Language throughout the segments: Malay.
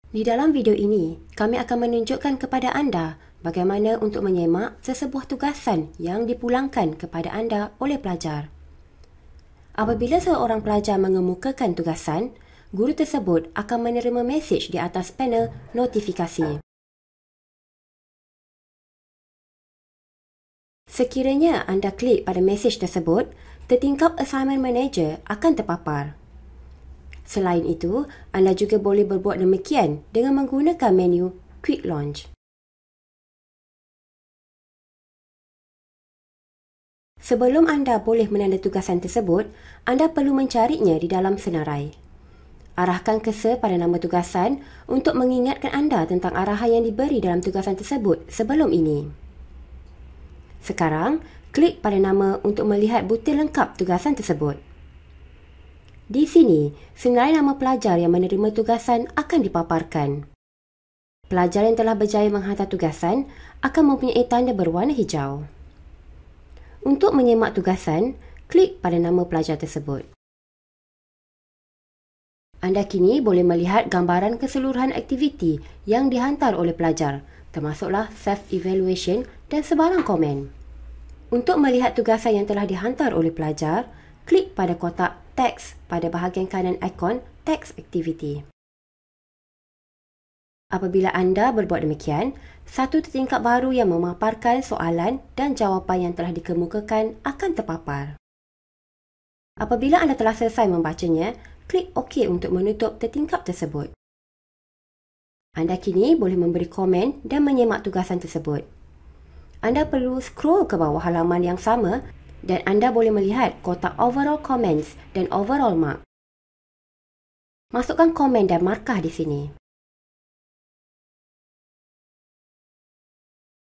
Di dalam video ini, kami akan menunjukkan kepada anda bagaimana untuk menyemak sesebuah tugasan yang dipulangkan kepada anda oleh pelajar. Apabila seorang pelajar mengemukakan tugasan, guru tersebut akan menerima mesej di atas panel notifikasi. Sekiranya anda klik pada mesej tersebut, tertingkap Assignment Manager akan terpapar. Selain itu, anda juga boleh berbuat demikian dengan menggunakan menu Quick Launch. Sebelum anda boleh menanda tugasan tersebut, anda perlu mencarinya di dalam senarai. Arahkan cursor pada nama tugasan untuk mengingatkan anda tentang arahan yang diberi dalam tugasan tersebut sebelum ini. Sekarang, klik pada nama untuk melihat butir lengkap tugasan tersebut. Di sini, senarai nama pelajar yang menerima tugasan akan dipaparkan. Pelajar yang telah berjaya menghantar tugasan akan mempunyai tanda berwarna hijau. Untuk menyemak tugasan, klik pada nama pelajar tersebut. Anda kini boleh melihat gambaran keseluruhan aktiviti yang dihantar oleh pelajar, termasuklah self-evaluation dan sebarang komen. Untuk melihat tugasan yang telah dihantar oleh pelajar, klik pada kotak teks pada bahagian kanan ikon Text Activity. Apabila anda berbuat demikian, satu tertingkap baru yang memaparkan soalan dan jawapan yang telah dikemukakan akan terpapar. Apabila anda telah selesai membacanya, klik OK untuk menutup tertingkap tersebut. Anda kini boleh memberi komen dan menyemak tugasan tersebut. Anda perlu scroll ke bawah halaman yang sama dan anda boleh melihat kotak Overall Comments dan Overall Mark. Masukkan komen dan markah di sini.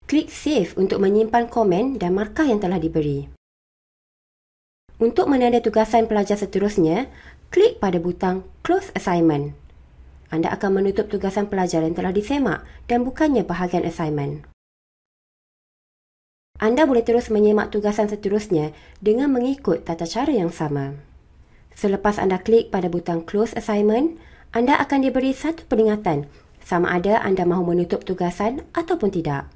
Klik Save untuk menyimpan komen dan markah yang telah diberi. Untuk menanda tugasan pelajar seterusnya, klik pada butang Close Assignment. Anda akan menutup tugasan pelajar yang telah disemak dan bukannya bahagian assignment. Anda boleh terus menyemak tugasan seterusnya dengan mengikut tata cara yang sama. Selepas anda klik pada butang Close Assignment, anda akan diberi satu peringatan sama ada anda mahu menutup tugasan ataupun tidak.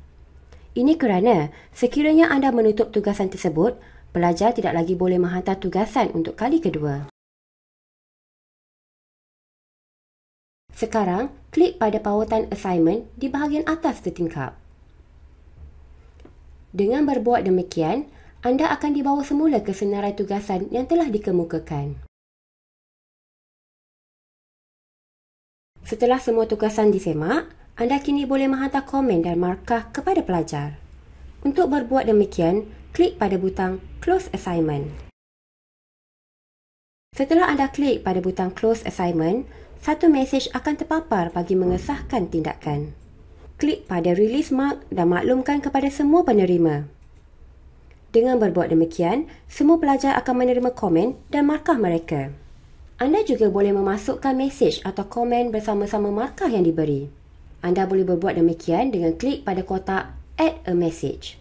Ini kerana sekiranya anda menutup tugasan tersebut, pelajar tidak lagi boleh menghantar tugasan untuk kali kedua. Sekarang, klik pada pautan Assignment di bahagian atas tertingkap. Dengan berbuat demikian, anda akan dibawa semula ke senarai tugasan yang telah dikemukakan. Setelah semua tugasan disemak, anda kini boleh menghantar komen dan markah kepada pelajar. Untuk berbuat demikian, klik pada butang Close Assignment. Setelah anda klik pada butang Close Assignment, satu mesej akan terpapar bagi mengesahkan tindakan. Klik pada Release Mark dan maklumkan kepada semua penerima. Dengan berbuat demikian, semua pelajar akan menerima komen dan markah mereka. Anda juga boleh memasukkan mesej atau komen bersama-sama markah yang diberi. Anda boleh berbuat demikian dengan klik pada kotak Add a Message.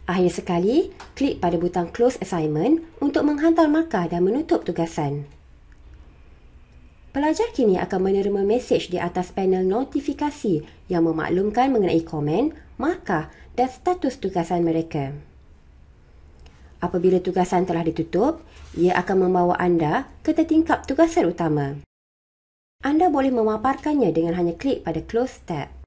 Akhir sekali, klik pada butang Close Assignment untuk menghantar markah dan menutup tugasan. Pelajar kini akan menerima mesej di atas panel notifikasi yang memaklumkan mengenai komen, markah dan status tugasan mereka. Apabila tugasan telah ditutup, ia akan membawa anda ke tertingkap tugasan utama. Anda boleh memaparkannya dengan hanya klik pada Close tab.